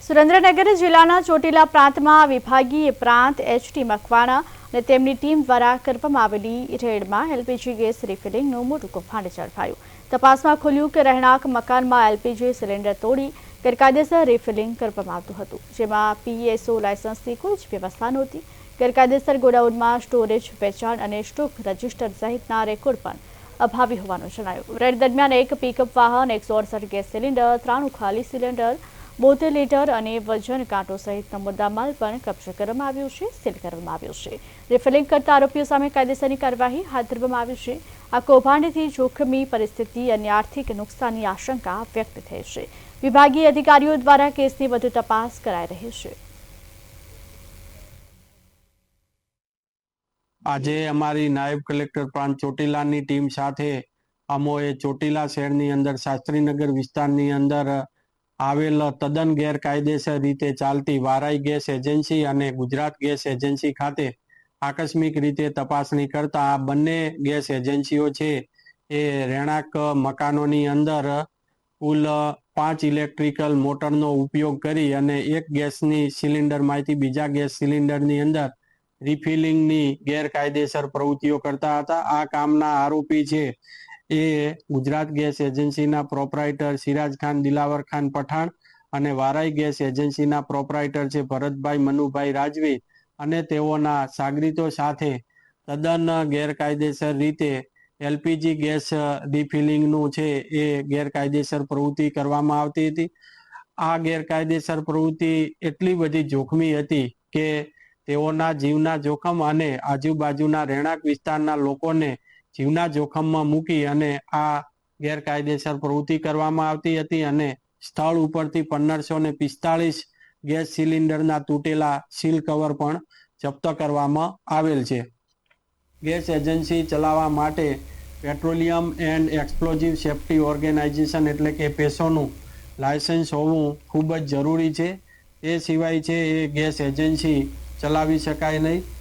સુરેન્દ્રનગર જિલ્લાના ચોટીલા પ્રાંતમાં વિભાગીય પ્રાંત એચ.ટી. મકવાણા અને તેમની ટીમ દ્વારા કરવામાં આવેલી રેડમાં એલપીજી ગેસ રિફિલિંગનું મોટું કૌભાંડ ઝડપાયું. તપાસમાં ખુલ્યું કે રહેણાંક મકાનમાં એલપીજી સિલિન્ડર તોડી ગેરકાયદેસર રિફિલિંગ કરવામાં આવતું હતું, જેમાં પીએસઓ લાયસન્સની કોઈ જ વ્યવસ્થા નહોતી. ગેરકાયદેસર ગોડાઉનમાં સ્ટોરેજ, વેચાણ અને સ્ટોક રજિસ્ટર સહિતના રેકોર્ડ પણ અભાવી હોવાનું જણાયું. રેડ દરમિયાન એક પિકઅપ વાહન, 168 ગેસ સિલિન્ડર, 93 ખાલી સિલિન્ડર, 72 લીટર અને વજન કાંટો સહિતનો મુદ્દામાલ પણ કબજે કરવામાં આવ્યો છે, સીલ કરવામાં આવ્યો છે. રિફિલિંગ કરતા આરોપીઓ સામે કાયદેસરની કાર્યવાહી હાથ ધરવામાં આવી છે. આ કૌભાંડથી જોખમી પરિસ્થિતિ અને આર્થિક નુકસાનની આશંકા વ્યક્ત થઈ છે. વિભાગીય અધિકારીઓ દ્વારા કેસની વધુ તપાસ કરાઈ રહી છે. આજે અમારી નાયબ કલેક્ટર પ્રાંત ચોટીલાની ટીમ સાથે અમોએ ચોટીલા શહેરની અંદર શાસ્ત્રીનગર વિસ્તારની અંદર આવેલ તદ્દન ગેરકાયદેસર રીતે ચાલતી વારાઈ ગેસ એજન્સી અને ગુજરાત ગેસ એજન્સી ખાતે આકસ્મિક રીતે તપાસણી કરતા આ બંને ગેસ એજન્સીઓ છે એ રહેણાંક મકાનોની અંદર કુલ 5 ઇલેક્ટ્રિકલ મોટરનો ઉપયોગ કરી અને એક ગેસની સિલિન્ડરમાંથી બીજા ગેસ સિલિન્ડરની અંદર રિફિલિંગની ગેરકાયદેસર પ્રવૃત્તિઓ કરતા હતા. આ કામના આરોપી છે એ ગુજરાત ગેસ એજન્સીના પ્રોપરાઇટર સિરાજ ખાન દિલાવર ખાન પઠાણ અને વારાઈ ગેસ એજન્સીના પ્રોપરાઇટર છે ભરતભાઈ મનુભાઈ રાજવી અને તેઓના સાગરીતો સાથે તદ્દન ગેરકાયદેસર રીતે એલપીજી ગેસ રિફિલિંગનું છે એ ગેરકાયદેસર પ્રવૃત્તિ કરવામાં આવતી હતી. આ ગેરકાયદેસર પ્રવૃત્તિ એટલી બધી જોખમી હતી કે તેઓના જીવના જોખમ અને આજુબાજુના રહેણાંક વિસ્તારના લોકોને જીવના જોખમમાં મૂકી અને આ ગેરકાયદેસર પ્રવૃત્તિ કરવામાં આવતી હતી અને સ્થળ ઉપરથી 1545 ગેસ સિલિન્ડરના તૂટેલા સીલ કવર પણ જપ્ત કરવામાં આવેલ છે. ગેસ એજન્સી ચલાવવા માટે petroleum and explosive safety organisation એટલે કે પેસોનું લાયસન્સ હોવું ખૂબ જ જરૂરી છે. એ સિવાય છે એ ગેસ એજન્સી ચલાવી શકાય નહીં.